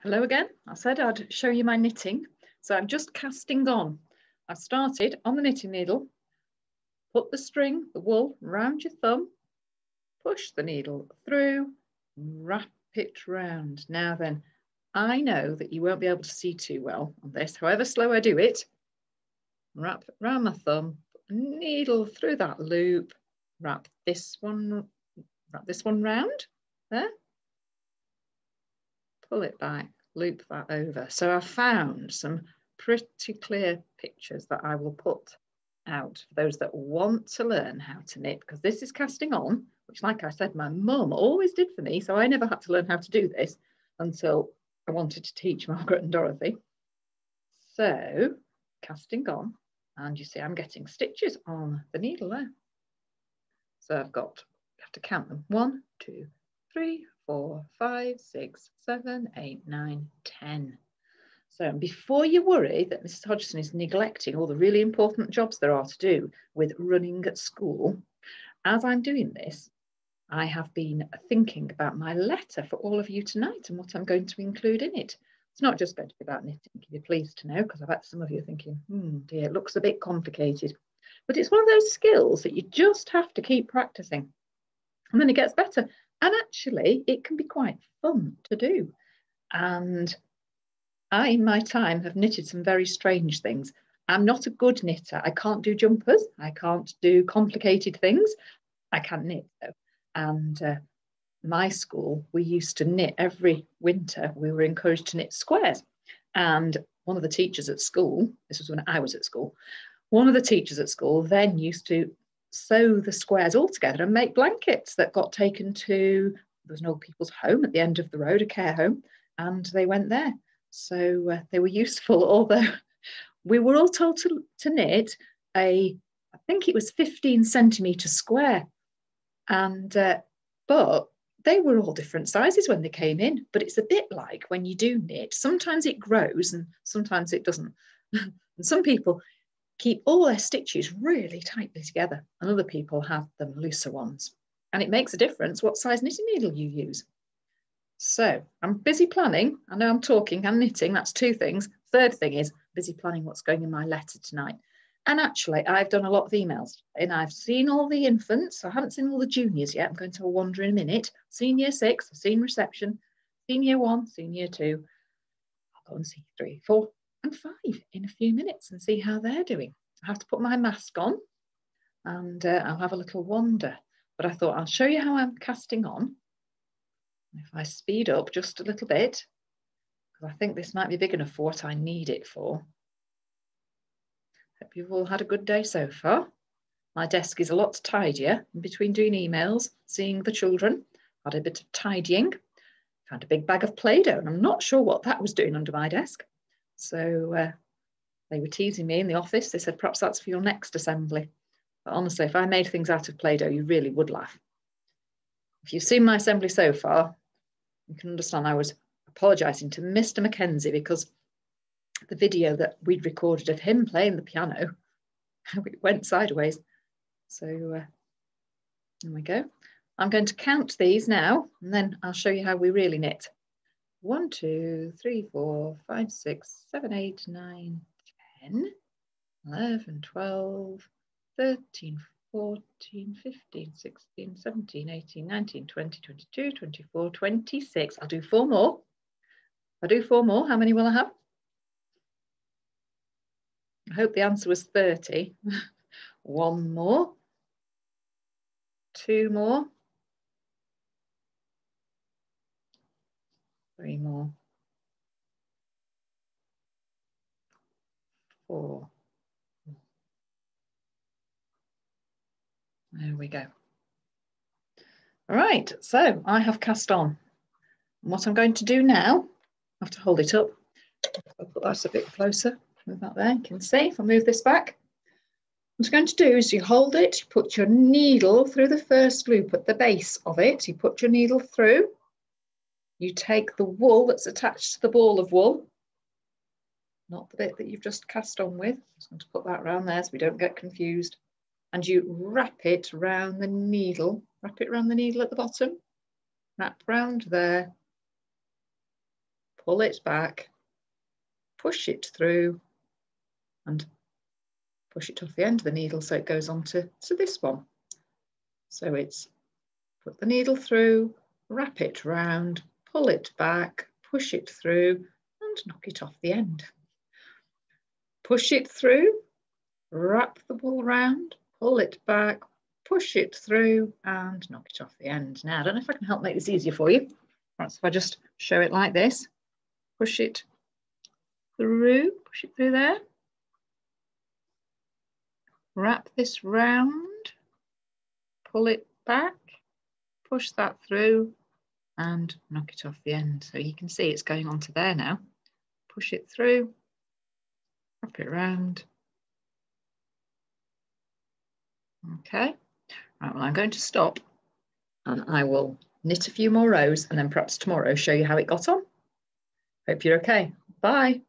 Hello again. I said I'd show you my knitting. So I'm just casting on. I've started on the knitting needle, put the string, the wool, round your thumb, push the needle through, wrap it round. Now then, I know that you won't be able to see too well on this, however slow I do it. Wrap round my thumb, put the needle through that loop, wrap this one round there. Pull it back, loop that over. So I've found some pretty clear pictures that I will put out for those that want to learn how to knit, because this is casting on, which, like I said, my mum always did for me. So I never had to learn how to do this until I wanted to teach Margaret and Dorothy. So casting on, and you see I'm getting stitches on the needle there. So I've got, you have to count them, 1, 2, 3, 4, 5, 6, 7, 8, 9, 10. So before you worry that Mrs. Hodgson is neglecting all the really important jobs there are to do with running at school, as I'm doing this, I have been thinking about my letter for all of you tonight and what I'm going to include in it. It's not just going to be about knitting, you're pleased to know, because I bet some of you are thinking, dear, it looks a bit complicated. But it's one of those skills that you just have to keep practicing. And then it gets better. And actually, it can be quite fun to do. And I, in my time, have knitted some very strange things. I'm not a good knitter. I can't do jumpers. I can't do complicated things. I can knit, though. And my school, we used to knit every winter. We were encouraged to knit squares. And one of the teachers at school, this was when I was at school, one of the teachers at school then used to sew the squares all together and make blankets that got taken to, there was an old people's home at the end of the road, a care home, and they went there. So they were useful, although we were all told to knit I think it was 15 centimetre square. And, but they were all different sizes when they came in. But it's a bit like when you do knit, sometimes it grows and sometimes it doesn't. And some people keep all their stitches really tightly together, and other people have them looser ones. And it makes a difference what size knitting needle you use. So I'm busy planning. I know I'm talking and knitting, that's 2 things. Third thing is busy planning what's going in my letter tonight. And actually, I've done a lot of emails and I've seen all the infants. I haven't seen all the juniors yet. I'm going to wander in a minute. Seen year 6, I've seen reception, seen year 1, seen year 2. I'll go and see 3, 4 and 5 in a few minutes and see how they're doing. I have to put my mask on and I'll have a little wander. But I thought I'll show you how I'm casting on. If I speed up just a little bit, because I think this might be big enough for what I need it for. Hope you've all had a good day so far. My desk is a lot tidier. In between doing emails, seeing the children, had a bit of tidying, found a big bag of Play-Doh, and I'm not sure what that was doing under my desk. So they were teasing me in the office. They said, perhaps that's for your next assembly. But honestly, if I made things out of Play-Doh, you really would laugh. If you've seen my assembly so far, you can understand I was apologising to Mr. Mackenzie because the video that we'd recorded of him playing the piano, it went sideways. So there we go. I'm going to count these now, and then I'll show you how we really knit. 1, 2, 3, 4, 5, 6, 7, 8, 9, 10, 11, 12, 13, 14, 15, 16, 17, 18, 19, 20, 22, 24, 26. I'll do 4 more. If I do 4 more, how many will I have? I hope the answer was 30. 1 more. 2 more. 3 more. 4. There we go. All right, so I have cast on. And what I'm going to do now, I have to hold it up. I'll put that a bit closer. Move that there, you can see. If I move this back, what I'm going to do is you hold it, you put your needle through the first loop at the base of it. You put your needle through. You take the wool that's attached to the ball of wool, not the bit that you've just cast on with. I'm just going to put that around there so we don't get confused. And you wrap it around the needle. Wrap it around the needle at the bottom. Wrap round there. pull it back, push it through and push it off the end of the needle so it goes on to this one. So it's put the needle through, wrap it round, pull it back, push it through and knock it off the end. Push it through, wrap the ball round, pull it back, push it through and knock it off the end. Now, I don't know if I can help make this easier for you. Perhaps if I just show it like this, push it through there. Wrap this round, pull it back, push that through and knock it off the end. So you can see it's going on to there now. Push it through, wrap it round. Okay, right, well, I'm going to stop and I will knit a few more rows and then perhaps tomorrow show you how it got on. Hope you're okay. Bye.